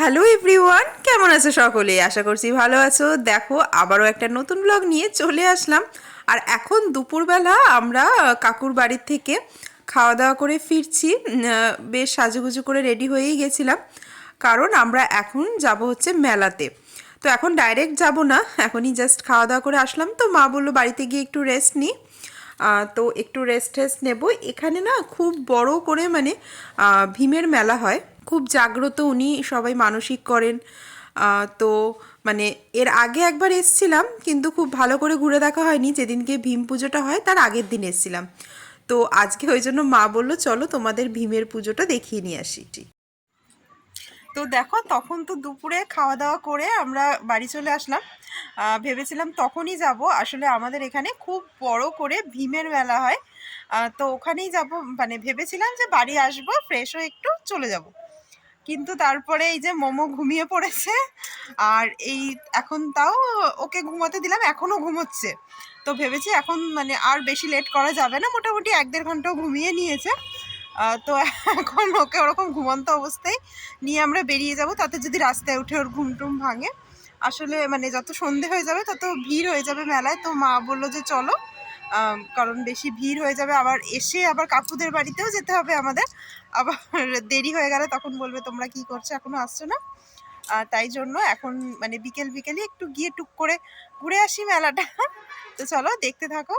Hello everyone, কেমন আছো সকলে? আশা করছি ভালো আছো। দেখো, আবারও একটা নতুন ব্লগ নিয়ে চলে আসলাম। আর এখন দুপুরবেলা আমরা কাকুর বাড়ির থেকে খাওয়া দাওয়া করে ফিরছি। বেশ সাজুগুজু করে রেডি হয়েই গেছিলাম, কারণ আমরা এখন যাব হচ্ছে মেলাতে। তো এখন ডাইরেক্ট যাব না, এখনই জাস্ট খাওয়া দাওয়া করে আসলাম। তো মা বললো বাড়িতে গিয়ে একটু রেস্ট নিই। তো একটু রেস্ট নেব। এখানে না খুব বড় করে মানে ভীমের মেলা হয়, খুব জাগ্রত। উনি সবাই মানসিক করেন। তো মানে এর আগে একবার এসছিলাম, কিন্তু খুব ভালো করে ঘুরে দেখা হয়নি। যেদিনকে ভীম পুজোটা হয় তার আগের দিন এসছিলাম। তো আজকে ওই জন্য মা বললো চলো তোমাদের ভীমের পুজোটা দেখিয়ে নিয়ে আসি। তো দেখো, তখন তো দুপুরে খাওয়া দাওয়া করে আমরা বাড়ি চলে আসলাম। ভেবেছিলাম তখনই যাব, আসলে আমাদের এখানে খুব বড় করে ভীমের মেলা হয়। তো ওখানেই যাব, মানে ভেবেছিলাম যে বাড়ি আসবো, ফ্রেশ হয়ে একটু চলে যাব। কিন্তু তারপরে এই যে মোমো ঘুমিয়ে পড়েছে। আর এই এখন তাও ওকে ঘুমাতে দিলাম, এখনও ঘুমোচ্ছে। তো ভেবেছি এখন মানে আর বেশি লেট করা যাবে না, মোটামুটি 1-1.5 ঘন্টাও ঘুমিয়ে নিয়েছে। তো এখন ওকে ওরকম ঘুমন্ত অবস্থায় নিয়ে আমরা বেরিয়ে যাব, তাতে যদি রাস্তায় উঠে ওর ঘুম টুম ভাঙে। আসলে মানে যত সন্ধে হয়ে যাবে তত ভিড় হয়ে যাবে মেলায়। তো মা বললো যে চলো, কারণ বেশি ভিড় হয়ে যাবে, আবার এসে আবার কাকুদের বাড়িতেও যেতে হবে আমাদের। আবার দেরি হয়ে গেলে তখন বলবে তোমরা কি করছো, এখনো আসছো না। তাই জন্য এখন মানে বিকেলই একটু গিয়ে টুক করে ঘুরে আসি মেলাটা। তো চলো দেখতে থাকো।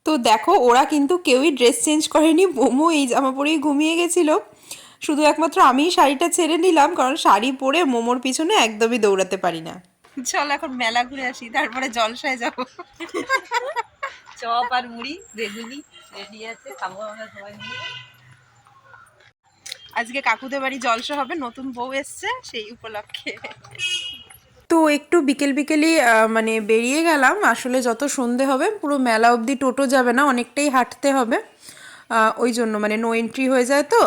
তো দেখো, ওরা কিন্তু কেউই ড্রেস চেঞ্জ করেনি। মোমো এই জামা পরেই ঘুমিয়ে গেছিল। শুধু একমাত্র আমি শাড়িটা ছেড়ে নিলাম, কারণ শাড়ি পরে মোমোর পিছনে একদমই দৌড়াতে পারি না। চল এখন মেলা ঘুরে আসি, তারপরে জলসায় যাব। চপ আর মুড়ি বেগুনি রেডি আছে, খাবো আমরা সবাই মিলে। আজকে কাকুদের বাড়ি জলসা হবে, নতুন বউ এসছে সেই উপলক্ষে। তো একটু বিকেলই মানে বেরিয়ে গেলাম। আসলে যত সন্ধে হবে পুরো মেলা অবধি টোটো যাবে না, অনেকটাই হাঁটতে হবে। ওই জন্য মানে নো এন্ট্রি হয়ে যায়, তো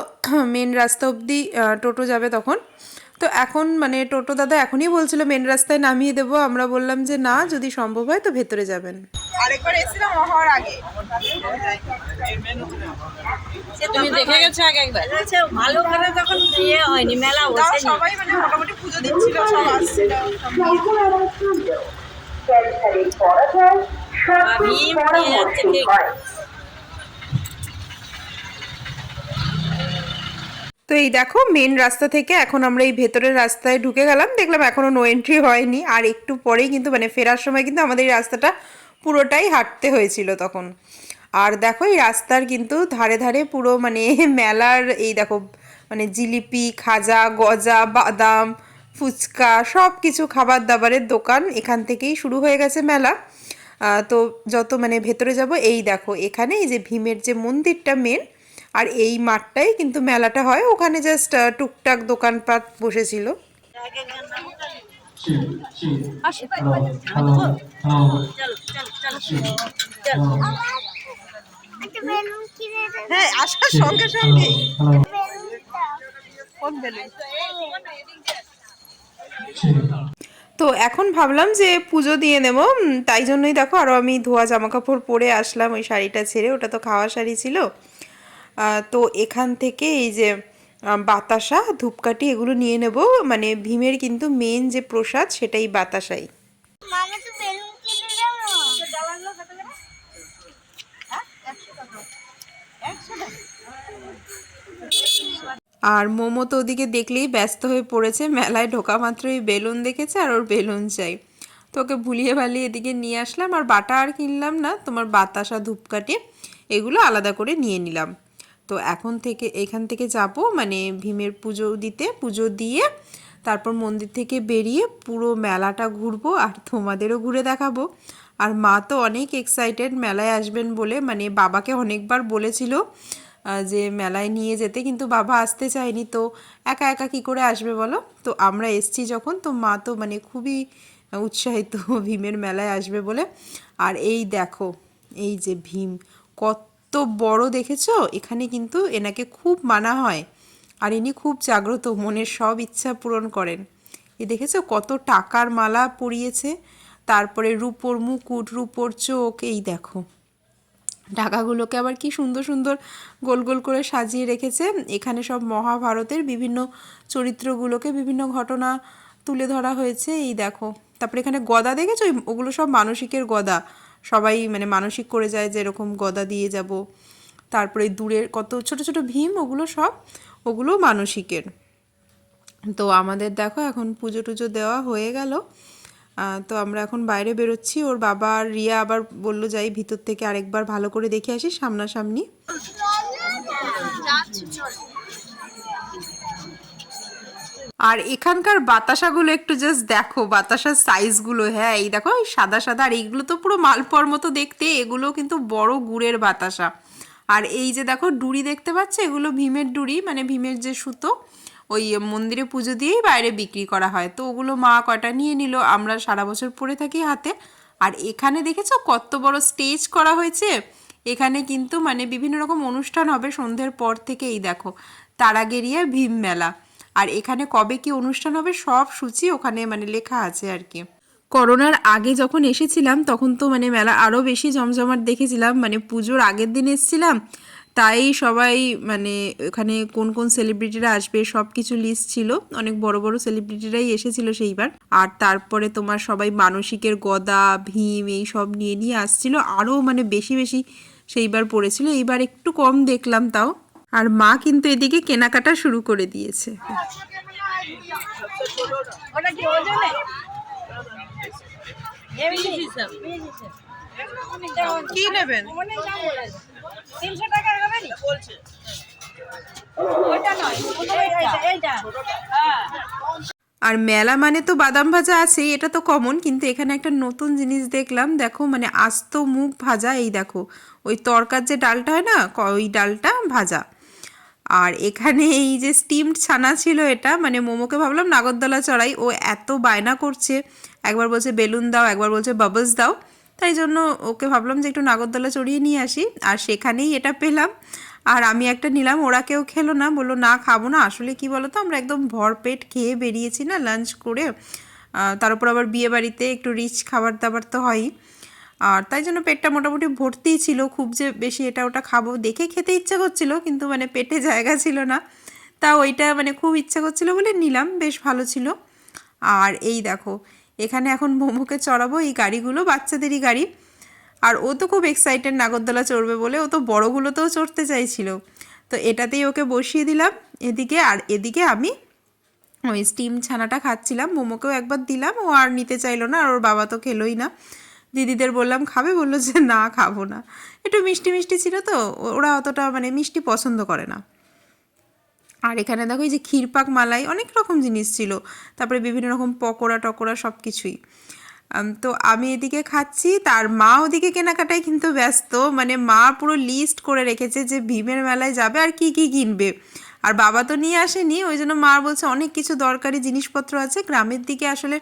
মেন রাস্তা অবধি টোটো যাবে তখন। তো এখন মানে টোটো দাদা এখনই বলছিল মেন রাস্তায় নামিয়ে দেবো। আমরা বললাম যে না, যদি সম্ভব হয় তো ভেতরে যাবেন। আরেকবার এসেছিলাম হওয়ার আগে। সে তুমি দেখে গেছো আগে একবার? আচ্ছা, ভালো করে তখন ইয়ে হয়নি, মেলা বসেনি। সবাই মানে মোটামুটি পুজো দিচ্ছিল, সব আসছিল। ভীম নিয়ে যাচ্ছে ঠিক। তো এই দেখো, মেন রাস্তা থেকে এখন আমরা এই ভেতরের রাস্তায় ঢুকে গেলাম। দেখলাম এখনো নো এন্ট্রি হয়নি, আর একটু পরেই কিন্তু মানে ফেরার সময় কিন্তু আমাদের এই রাস্তাটা পুরোটাই হাঁটতে হয়েছিল তখন। আর দেখো, এই রাস্তার কিন্তু ধারে ধারে পুরো মানে মেলার এই দেখো মানে জিলিপি, খাজা, গজা, বাদাম, ফুচকা, সব কিছু খাবার দাবারের দোকান এখান থেকেই শুরু হয়ে গেছে মেলা। তো যত মানে ভেতরে যাব, এই দেখো এখানে এই যে ভীমের যে মন্দিরটা মেন, আর এই মাঠটাই কিন্তু মেলাটা হয়। ওখানে জাস্ট টুকটাক দোকানপাট বসেছিল। হ্যাঁ, আসার সঙ্গে সঙ্গে তো এখন ভাবলাম যে পুজো দিয়ে নেব। তাই জন্যই দেখো আরও আমি ধোয়া জামা কাপড় পরে আসলাম, ওই শাড়িটা ছেড়ে। ওটা তো খাওয়া শাড়ি ছিল। তো এখান থেকে এই যে বাতাসা, ধূপকাঠি এগুলো নিয়ে নেব। মানে ভীমের কিন্তু মেন যে প্রসাদ সেটাই বাতাসাই। আর মোমো তো ওদিকে দেখলেই ব্যস্ত হয়ে পড়েছে, মেলায় ঢোকা মাত্রই বেলুন দেখেছে আর ওর বেলুন চাই। তো ওকে ভুলিয়ে ভালিয়ে এদিকে নিয়ে আসলাম। আর বাটা আর কিনলাম না, তোমার বাতাসা, ধূপকাঠি এগুলো আলাদা করে নিয়ে নিলাম। তো এখান থেকে যাব মানে ভীমের পুজো দিতে। পুজো দিয়ে তারপর মন্দির থেকে বেরিয়ে পুরো মেলাটা ঘুরবো আর তোমাদেরও ঘুরে দেখাবো। আর মা তো অনেক এক্সাইটেড মেলায় আসবেন বলে, মানে বাবাকে অনেকবার বলেছিল যে মেলায় নিয়ে যেতে, কিন্তু বাবা আসতে চায়নি। তো একা একা কী করে আসবে বলো। তো আমরা এসছি যখন, তো মা তো মানে খুবই উৎসাহিত ভীমের মেলায় আসবে বলে। আর এই দেখো, এই যে ভীম কত বড় দেখেছো। এখানে কিন্তু এনাকে খুব মানা হয়, আর ইনি খুব জাগ্রত, মনের সব ইচ্ছা পূরণ করেন। এ দেখেছো কত টাকার মালা পরিয়েছে, তারপরে রূপোর মুকুট, রূপোর চোখ, এই দেখো ঢাকাগুলোকে আবার কি সুন্দর সুন্দর গোল গোল করে সাজিয়ে রেখেছে। এখানে সব মহাভারতের বিভিন্ন চরিত্রগুলোকে বিভিন্ন ঘটনা তুলে ধরা হয়েছে। এই দেখো, তারপরে এখানে গদা দেখেছো, ওগুলো সব মানসিকের গদা, সবাই মানে মানসিক করে যায় যে এরকম গদা দিয়ে যাব। তারপরে দূরের কত ছোট ছোট ভীম, ওগুলো মানসিকের। তো আমাদের দেখো এখন পুজো টুজো দেওয়া হয়ে গেল। তো আমরা এখন বাইরে বেরোচ্ছি। ওর বাবা আর রিয়া আবার বললো যাই ভিতর থেকে আরেকবার ভালো করে দেখে আসি সামনাসামনি। আর এখানকার বাতাসাগুলো একটু জাস্ট দেখো, বাতাসার সাইজগুলো, হ্যাঁ এই দেখো এই সাদা সাদা, আর এইগুলো তো পুরো মালপোয়ার মতো দেখতে, এগুলো কিন্তু বড় গুড়ের বাতাসা। আর এই যে দেখো ডুরি দেখতে পাচ্ছ, এগুলো ভীমের ডুরি, মানে ভীমের যে সুতো, ওই মন্দিরে পুজো দিয়েই বাইরে বিক্রি করা হয়। তো ওগুলো মা কটা নিয়ে নিল, আমরা সারা বছর পরে থাকি হাতে। আর এখানে দেখেছো কত বড় স্টেজ করা হয়েছে। এখানে কিন্তু মানে বিভিন্ন রকম অনুষ্ঠান হবে সন্ধ্যের পর থেকে। এই দেখো তারাগেরিয়া ভীম মেলা, আর এখানে কবে কি অনুষ্ঠান হবে সব সূচি ওখানে মানে লেখা আছে আর কি। করোনার আগে যখন এসেছিলাম তখন তো মানে মেলা আরও বেশি জমজমাট দেখেছিলাম, মানে পুজোর আগের দিন এসেছিলাম, তাই সবাই মানে ওখানে কোন কোন সেলিব্রিটিরা আসবে সব কিছু লিস্ট ছিল, অনেক বড় বড় সেলিব্রিটিরাই এসেছিল সেইবার। আর তারপরে তোমার সবাই মানসিকের গদা ভীম এই সব নিয়ে নিয়ে আসছিল, আরও মানে বেশি বেশি সেইবার পড়েছিল, এইবার একটু কম দেখলাম তাও। আর মা কিন্তু এদিকে কেনাকাটা শুরু করে দিয়েছে। কি নেবেন? 300 টাকা হবে না বলছে, ওটা নয়, এইটা। আর মেলা মানে তো বাদাম ভাজা আছেই, এটা তো কমন, কিন্তু এখানে একটা নতুন জিনিস দেখলাম, দেখো মানে আস্ত মুগ ভাজা, এই দেখো ওই তরকার যে ডালটা হয় না, ওই ডালটা ভাজা। আর এখানে এই যে স্টিমড ছানা ছিল, এটা মানে মোমোকে ভাবলাম নাগরদোলা চড়াই, ও এত বায়না করছে, একবার বলছে বেলুন দাও, একবার বলছে বাবলস দাও, তাই জন্য ওকে ভাবলাম যে একটু নাগরদোলা চড়িয়ে নিয়ে আসি। আর সেখানেই এটা পেলাম, আর আমি একটা নিলাম, ওরা কেউ খেলো না, বললো না খাবো না। আসলে কি বলো তো, আমরা একদম ভরপেট খেয়ে বেরিয়েছি না লাঞ্চ করে, তার উপর আবার বিয়ে বাড়িতে একটু রিচ খাবার দাবার তো হয়ই, আর তাই জন্য পেটটা মোটামুটি ভর্তিই ছিল, খুব যে বেশি এটা ওটা খাবো দেখে খেতে ইচ্ছা করছিল, কিন্তু মানে পেটে জায়গা ছিল না, তা ওইটা মানে খুব ইচ্ছা করছিল বলে নিলাম, বেশ ভালো ছিল। আর এই দেখো এখানে এখন মোমোকে চড়াবো, এই গাড়িগুলো বাচ্চাদেরই গাড়ি, আর ও তো খুব এক্সাইটেড নাগরদোলা চড়বে বলে, ও তো বড়গুলোতেও চড়তে চাইছিল, তো এটাতেই ওকে বসিয়ে দিলাম এদিকে। আর এদিকে আমি ওই স্টিম ছানাটা খাচ্ছিলাম, মোমোকেও একবার দিলাম, ও আর নিতে চাইলো না, আর ওর বাবা তো খেলোই না। দিদিদের বললাম খাবে, বললো যে না খাবো না, একটু মিষ্টি মিষ্টি ছিল তো, ওরা অতটা মানে মিষ্টি পছন্দ করে না। আর এখানে দেখো এই যে ক্ষীরপাক মালাই অনেক রকম জিনিস ছিল, তারপরে বিভিন্ন রকম পকোড়া টকোড়া সব কিছুই। তো আমি এদিকে খাচ্ছি, তার মা ওদিকে কেনাকাটায় কিন্তু ব্যস্ত, মানে মা পুরো লিস্ট করে রেখেছে যে ভীমের মেলায় যাবে আর কি কি কিনবে। আর বাবা তো নিয়ে আসেনি, ওই জন্য মা বলছে অনেক কিছু দরকারি জিনিসপত্র আছে। গ্রামের দিকে আসলে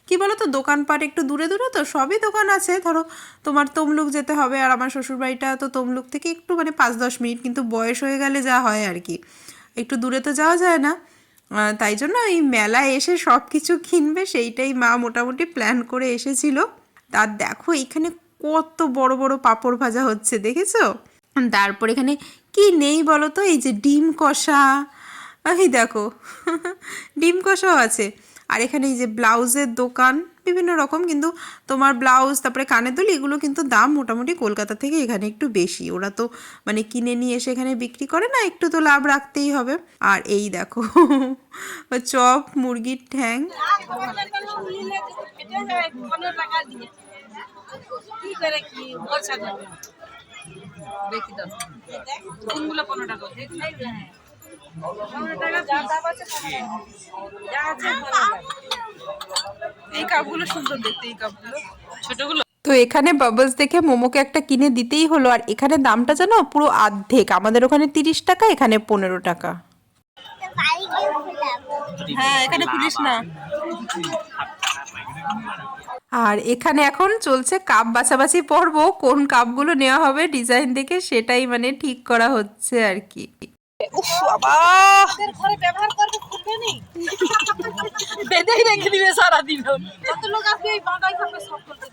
কি বলো তো, দোকানপাট একটু দূরে দূরে, তো সবই দোকান আছে, ধরো তোমার তমলুক যেতে হবে, আর আমার শ্বশুরবাড়িটা তো তমলুক থেকে একটু মানে 5-10 মিনিট, কিন্তু বয়স হয়ে গেলে যা হয় আর কি, একটু দূরে তো যাওয়া যায় না, তাই জন্য এই মেলায় এসে সব কিছু কিনবে, সেইটাই মা মোটামুটি প্ল্যান করে এসেছিল। তার দেখো এখানে কত বড় বড় পাঁপড় ভাজা হচ্ছে দেখেছো। তারপর এখানে কি নেই বলো তো, এই যে ডিম কষা, এই দেখো ডিম কষাও আছে। আর এখানে এই যে ব্লাউজের দোকান বিভিন্ন রকম, কিন্তু তোমার ব্লাউজ তারপরে কানের দুল এগুলো কিন্তু দাম মোটামুটি কলকাতা থেকে এখানে একটু বেশি, ওরা তো মানে কিনে নিয়ে এসে এখানে বিক্রি করে না, একটু তো লাভ রাখতেই হবে। আর এই দেখো চপ, মুরগির ঠ্যাং, এই কাপগুলো সুন্দর দেখতে, এই কাপগুলো ছোটগুলো। তো এখানে বাবলস দেখে মোমোকে একটা কিনে দিতেই হলো। আর এখানে দামটা জানো পুরো অর্ধেক, আমাদের ওখানে 30 টাকা, এখানে 15 টাকা। হ্যাঁ এখানে পুলিশ না। আর এখানে এখন চলছে কাপ বাছাবাছি পর্ব, কোন কাপগুলো নেওয়া হবে ডিজাইন দেখে সেটাই মানে ঠিক করা হচ্ছে আর কি। উফ বাবা, ঘরে ব্যবহার করবে খুলবে নি, বেঁধেই রেখে দিবে সারা দিন, কত লোক আসবে এই বাঁধাই খাবে সব করতে।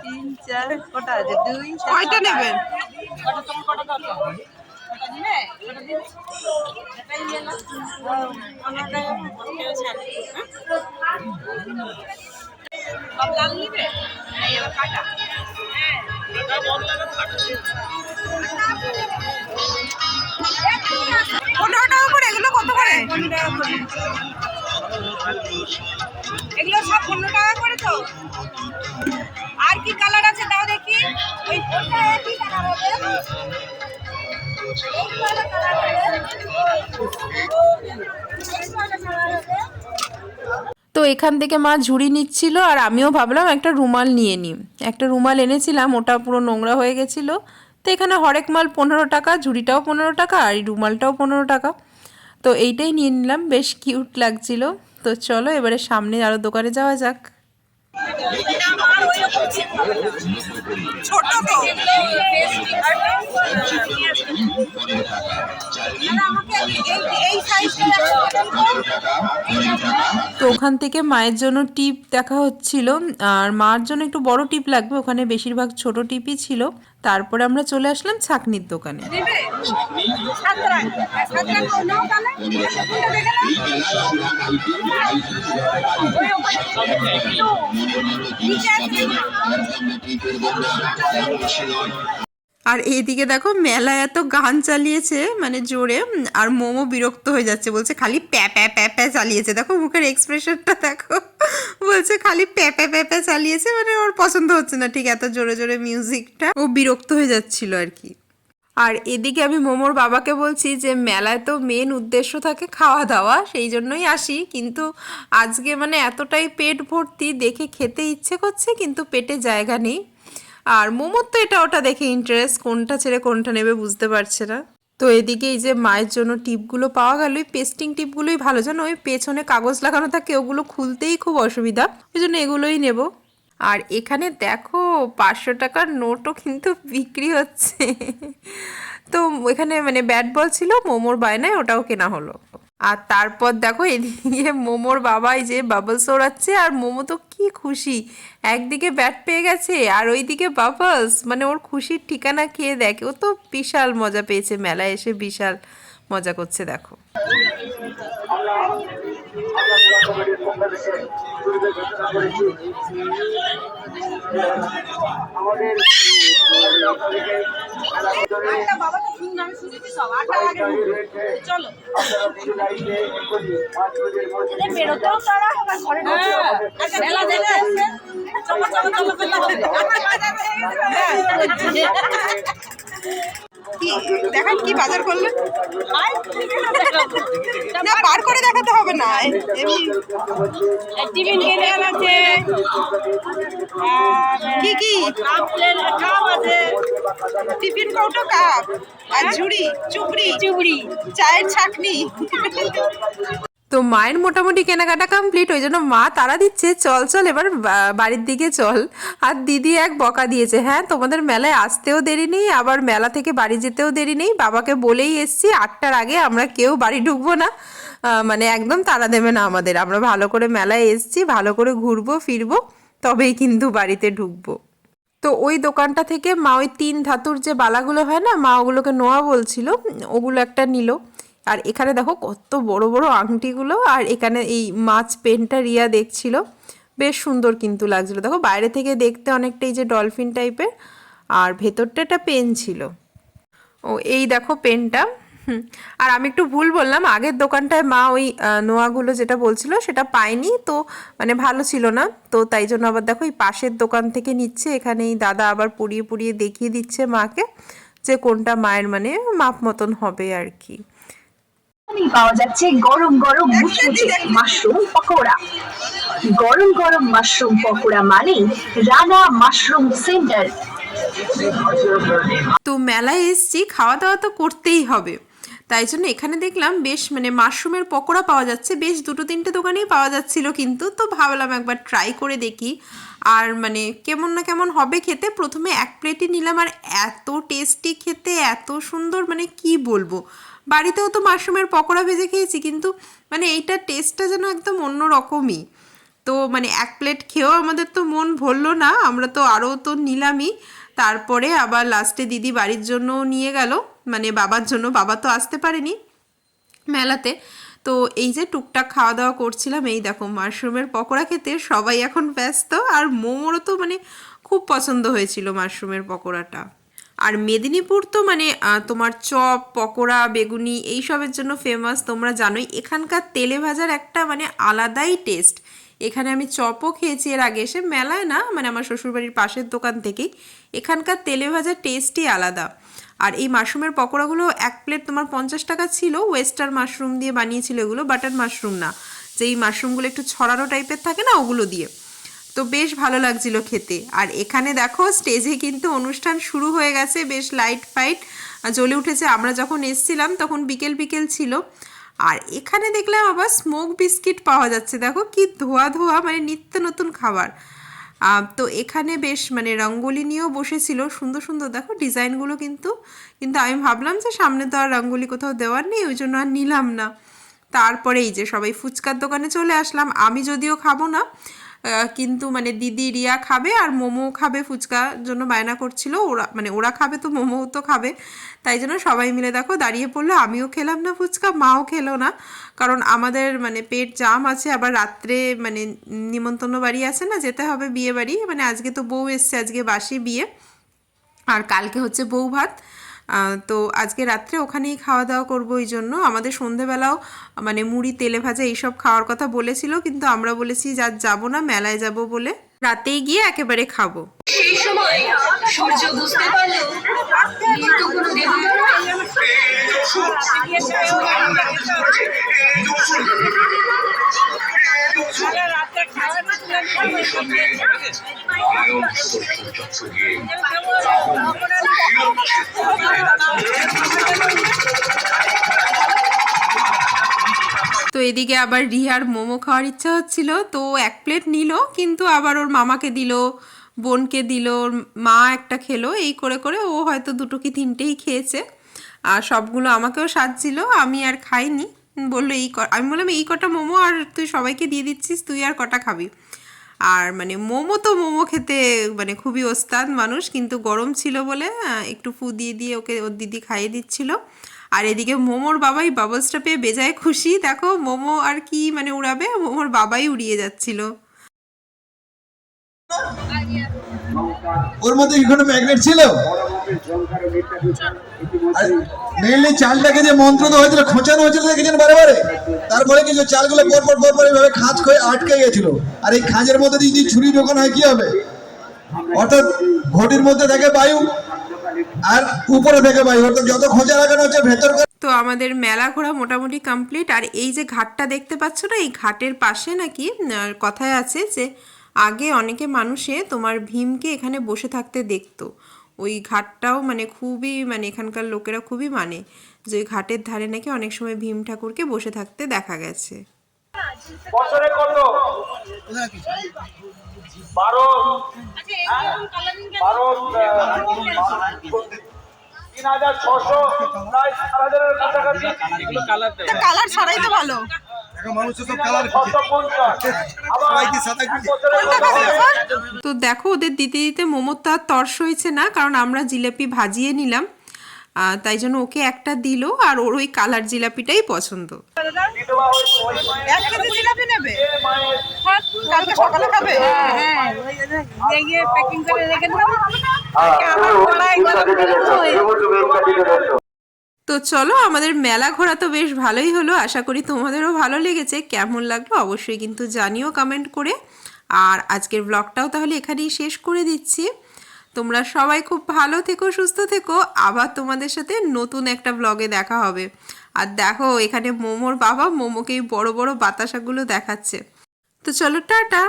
তিন চার কটা আছে? দুই কয়টা নেবেন? কটা তোমার কটা দরকার? কটা দিবে? কটা দিবে? এটাই নিয়ে নাও। 15 টাকা কেউ ছাড়। সব লাল নিবে? এই আবার কাটা। হ্যাঁ। এটা বদলানো কাটা। 15 টাকা করে, এগুলো কত করে? 15 টাকা করে। এগুলো সব 15 টাকা করে তো। আর কি কালার আছে দাও দেখি। ওই কোনটা একই টাকা হবে? তো এখান থেকে মা ঝুড়ি নিচ্ছিল আর আমিও ভাবলাম একটা রুমাল নিয়ে নিই। একটা রুমাল এনেছিলাম, ওটা পুরো নোংরা হয়ে গেছিলো। তো এখানে হরেক মাল 15 টাকা, ঝুড়িটাও 15 টাকা আর এই রুমালটাও 15 টাকা। তো এইটাই নিয়ে নিলাম, বেশ কিউট লাগছিল। তো চলো এবারে সামনে আরও দোকানে যাওয়া যাক। ছোট তো তো ওখান থেকে মায়ের জন্য টিপ দেখা হচ্ছিল, আর মার জন্য একটু বড় টিপ লাগবে, ওখানে বেশিরভাগ ছোট টিপই ছিল। তারপরে আমরা চলে আসলাম ছাকনির দোকানে। আর এইদিকে দেখো মেলায় এত গান চালিয়েছে মানে জোরে, আর মোমো বিরক্ত হয়ে যাচ্ছে, বলছে খালি প্যা প্যা প্যা প্যা চালিয়েছে। দেখো মুখের এক্সপ্রেশনটা দেখো, বলছে খালি প্যা প্যা প্যা প্যা চালিয়েছে, মানে ওর পছন্দ হচ্ছে না ঠিক এত জোরে জোরে মিউজিকটা, ও বিরক্ত হয়ে যাচ্ছিল আর কি। আর এদিকে আমি মোমোর বাবাকে বলছি যে মেলায় তো মেন উদ্দেশ্য থাকে খাওয়া দাওয়া, সেই জন্যই আসি, কিন্তু আজকে মানে এতটাই পেট ভর্তি, দেখে খেতে ইচ্ছে করছে কিন্তু পেটে জায়গা নেই। আর মোমোর তো এটা ওটা দেখে ইন্টারেস্ট, কোনটা ছেড়ে কোনটা নেবে বুঝতে পারছে না। তো এদিকে এই যে মায়ের জন্য টিপগুলো পাওয়া গেল, ওই পেস্টিং টিপগুলোই ভালো, জানো ওই পেছনে কাগজ লাগানো থাকে, ওগুলো খুলতেই খুব অসুবিধা, ওই জন্য এগুলোই নেব। আর এখানে দেখো 500 টাকার নোটও কিন্তু বিক্রি হচ্ছে। তো এখানে মানে ব্যাট বল ছিল, মোমোর বায়নায় ওটাও কেনা হলো। আর তারপর দেখো এদিকে মোমোর বাবাই যে বাবলস ওড়াচ্ছে, আর মোমো তো কি খুশি, একদিকে ব্যাট পেয়ে গেছে আর ওইদিকে বাবলস, মানে ওর খুশির ঠিকানা খেয়ে দেখে, ও তো বিশাল মজা পেয়েছে, মেলায় এসে বিশাল মজা করছে দেখো। চলো বেরোতেও তারা ঘরে মেলা দেখে আসছে। চলো চলো চলো করতে হবে। কি দেখান, কি বাজার করলেন? না বার করে দেখাতে হবে না, এমনি টিফিন কিনে আছে কি কি কাপ আছে, টিফিন কৌটো, কাপ আর ঝুড়ি, চুবড়ি, চায়ের ছাকনি। তো মায়ের মোটামুটি কেনাকাটা কমপ্লিট, ওই জন্য মা তারা দিচ্ছে চল চল এবার বাড়ির দিকে চল। আর দিদি এক বকা দিয়েছে, হ্যাঁ তোমাদের মেলায় আসতেও দেরি নেই, আবার মেলা থেকে বাড়ি যেতেও দেরি নেই, বাবাকে বলেই এসছি 8টার আগে আমরা কেউ বাড়ি ঢুকবো না, মানে একদম তাড়া দেবে না আমাদের, আমরা ভালো করে মেলায় এসছি, ভালো করে ঘুরবো ফিরবো, তবেই কিন্তু বাড়িতে ঢুকবো। তো ওই দোকানটা থেকে মা ওই 3 ধাতুর যে বালাগুলো হয় না, মা ওগুলোকে নোয়া বলছিল, ওগুলো একটা নিল। আর এখানে দেখো কত বড় বড় আংটিগুলো, আর এখানে এই মাছ পেনটা রিয়া দেখছিল, বেশ সুন্দর কিন্তু লাগছিল, দেখো বাইরে থেকে দেখতে অনেকটা এই যে ডলফিন টাইপের, আর ভেতরটা একটা পেন ছিল। ও এই দেখো পেনটা। আর আমি একটু ভুল বললাম, আগের দোকানটায় মা ওই নোয়াগুলো যেটা বলছিল সেটা পায়নি, তো মানে ভালো ছিল না, তো তাই জন্য আবার দেখো এই পাশের দোকান থেকে নিচ্ছে, এখানে এই দাদা আবার পুড়িয়ে পুড়িয়ে দেখিয়ে দিচ্ছে মাকে যে কোনটা মায়ের মানে মাপ মতন হবে আর কি। পাওয়া যাচ্ছে গরম গরম মুচমুচে মাশরুম পকোড়া। গরম গরম মাশরুম পকোড়া মানেই রানা মাশরুম সেন্টার। তো মেলায় এসছি, খাওয়া দাওয়া তো করতেই হবে, তাই জন্য এখানে দেখলাম বেশ মানে মাশরুমের পকোড়া পাওয়া যাচ্ছে, বেশ 2-3টে দোকানেই পাওয়া যাচ্ছিল কিন্তু, তো ভাবলাম একবার ট্রাই করে দেখি, আর মানে কেমন না কেমন হবে খেতে। প্রথমে 1 প্লেটই নিলাম, আর এত টেস্টি খেতে, এত সুন্দর, মানে কি বলবো, বাড়িতেও তো মাশরুমের পকোড়া ভেজে খেয়েছি, কিন্তু মানে এইটার টেস্টটা যেন একদম অন্য রকমই। তো মানে এক প্লেট খেয়েও আমাদের তো মন ভরলো না, আমরা তো আরও তো নিলামই। তারপরে আবার লাস্টে দিদি বাড়ির জন্য নিয়ে গেল, মানে বাবার জন্য, বাবা তো আসতে পারেনি মেলাতে। তো এই যে টুকটাক খাওয়া দাওয়া করছিলাম। এই দেখো মাশরুমের পকোড়া খেতে সবাই এখন ব্যস্ত, আর মোমোরও তো মানে খুব পছন্দ হয়েছিল মাশরুমের পকোড়াটা। আর মেদিনীপুর তো মানে তোমার চপ, পকোড়া, বেগুনি এইসবের জন্য ফেমাস, তোমরা জানোই। এখানকার তেলে ভাজার একটা মানে আলাদাই টেস্ট। এখানে আমি চপও খেয়েছি এর আগে এসে, মেলায় না, মানে আমার শ্বশুরবাড়ির পাশের দোকান থেকেই। এখানকার তেলে ভাজার টেস্টই আলাদা। আর এই মাশরুমের পকোড়াগুলো এক প্লেট তোমার 50 টাকা ছিল। ওয়েস্টার মাশরুম দিয়ে বানিয়েছিল এগুলো, বাটার মাশরুম না, যেই মাশরুমগুলো একটু ছড়ানো টাইপের থাকে না, ওগুলো দিয়ে। তো বেশ ভালো লাগছিল খেতে। আর এখানে দেখো স্টেজে কিন্তু অনুষ্ঠান শুরু হয়ে গেছে, বেশ লাইট ফাইট জ্বলে উঠেছে। আমরা যখন এসছিলাম তখন বিকেল বিকেল ছিল। আর এখানে দেখলাম আবার স্মোক বিস্কিট পাওয়া যাচ্ছে, দেখো কি ধোয়া ধোয়া, মানে নিত্য নতুন খাবার। তো এখানে বেশ মানে রঙ্গোলি নিয়েও বসেছিল, সুন্দর সুন্দর দেখো ডিজাইনগুলো। কিন্তু আমি ভাবলাম যে সামনে তো আর রঙ্গোলি কোথাও দেওয়ার নেই, ওই জন্য আর নিলাম না। তারপরে এই যে সবাই ফুচকার দোকানে চলে আসলাম। আমি যদিও খাবো না, কিন্তু মানে দিদি রিয়া খাবে আর মোমো খাবে, ফুচকার জন্য বায়না করছিল। ওরা খাবে তো মোমোও তো খাবে, তাই জন্য সবাই মিলে দেখো দাঁড়িয়ে পড়লো। আমিও খেলাম না ফুচকা, মাও খেলো না, কারণ আমাদের মানে পেট জাম আছে। আবার রাত্রে মানে নিমন্ত্রণ বাড়ি আছে না, যেতে হবে বিয়ে বাড়ি, মানে আজকে তো বউ এসছে, আজকে বাসি বিয়ে, আর কালকে হচ্ছে বউ ভাত। তো আজকে রাত্রে ওখানেই খাওয়া দাওয়া করবো। ওই জন্য আমাদের সন্ধেবেলাও মানে মুড়ি, তেলে ভাজা এইসব খাওয়ার কথা বলেছিল, কিন্তু আমরা বলেছি যাবো না, মেলায় যাব বলে রাতেই গিয়ে একেবারে খাবো। সেই সময় সূর্য বুঝতে পারলো কিন্তু কোনো দেবতা নয়। তো এদিকে আবার রিহার মোমো খাওয়ার ইচ্ছা হচ্ছিল, তো এক প্লেট নিল, কিন্তু আবার ওর মামাকে দিল, বোনকে দিল, ওর মা একটা খেলো, এই করে করে ও হয়তো 2 কি 3টেই খেয়েছে। আর সবগুলো আমাকেও সাজছিল, আমি আর খাইনি। বললো আমি বললাম এই কটা মোমো আর তুই সবাইকে দিয়ে দিচ্ছিস, তুই আর কটা খাবি। আর মানে মোমো তো মোমো খেতে মানে খুবই ওস্তাদ মানুষ, কিন্তু গরম ছিল বলে একটু ফু দিয়ে দিয়ে ওকে ওর দিদি খাইয়ে দিচ্ছিল। আর এদিকে মোমোর বাবাই বাবলসটা পেয়ে বেজায় খুশি, দেখো মোমো আর কি মানে উড়াবে, মোমোর বাবাই উড়িয়ে যাচ্ছিল। ওর মধ্যে কি কোনো ম্যাগনেট ছিল? মেনলি চালটাকে যে মন্ত্র দেওয়া হয়েছিল, খোঁচানো হয়েছিল দেখেছেন বারে, তারপরে কিছু চালগুলো পর এইভাবে খাঁজ হয়ে আটকে গেছিল। আর এই খাঁজের মধ্যে যদি ছুরি ঢোকানো হয় কি হবে? অর্থাৎ ঘটির মধ্যে থাকে বায়ু আর উপরে থেকে বায়ু, অর্থাৎ যত খোঁজা লাগানো হচ্ছে ভেতর। তো আমাদের মেলা ঘোরা মোটামুটি কমপ্লিট। আর এই যে ঘাটটা দেখতে পাচ্ছ না, এই ঘাটের পাশে নাকি কথায় আছে যে আগে অনেকে মানুষে তোমার ভীমকে এখানে বসে থাকতে দেখতো। ওই ঘাটটাও মানে খুবই মানে এখানকার লোকেরা খুবই মানে যে ওই ঘাটের ধারে নাকি অনেক সময় ভীম ঠাকুরকে বসে থাকতে দেখা গেছে। বছরে কত? 12 3,600 প্রায় 4,000-এর কাছাকাছি। কালার ছাড়াই তো ভালো। তো দেখো ওদের দিতে দিতে মোমোর তো আর তর্স হয়েছে না, কারণ আমরা জিলাপি ভাজিয়ে নিলাম, তাই জন্য ওকে একটা দিল, আর ওর ওই কালার জিলাপিটাই পছন্দ। 1 কেজি জিলাপি নেবে, কালকে সকালে খাবে। হ্যাঁ প্যাকিং করে রেখে দেবো। তো চলো, আমাদের মেলা ঘোরা তো বেশ ভালোই হলো, আশা করি তোমাদেরও ভালো লেগেছে। কেমন লাগলো অবশ্যই কিন্তু জানিও কমেন্ট করে। আর আজকের ব্লগটাও তাহলে এখানেই শেষ করে দিচ্ছি। তোমরা সবাই খুব ভালো থেকো, সুস্থ থেকো, আবার তোমাদের সাথে নতুন একটা ব্লগে দেখা হবে। আর দেখো এখানে মোমোর বাবা মোমোকেই বড় বড় বাতাসাগুলো দেখাচ্ছে। তো চলো, টাটা।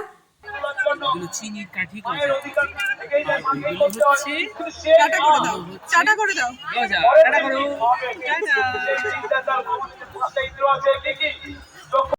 চিনির কাঠি চাটা করে দাও। টাটা করো। টাটা।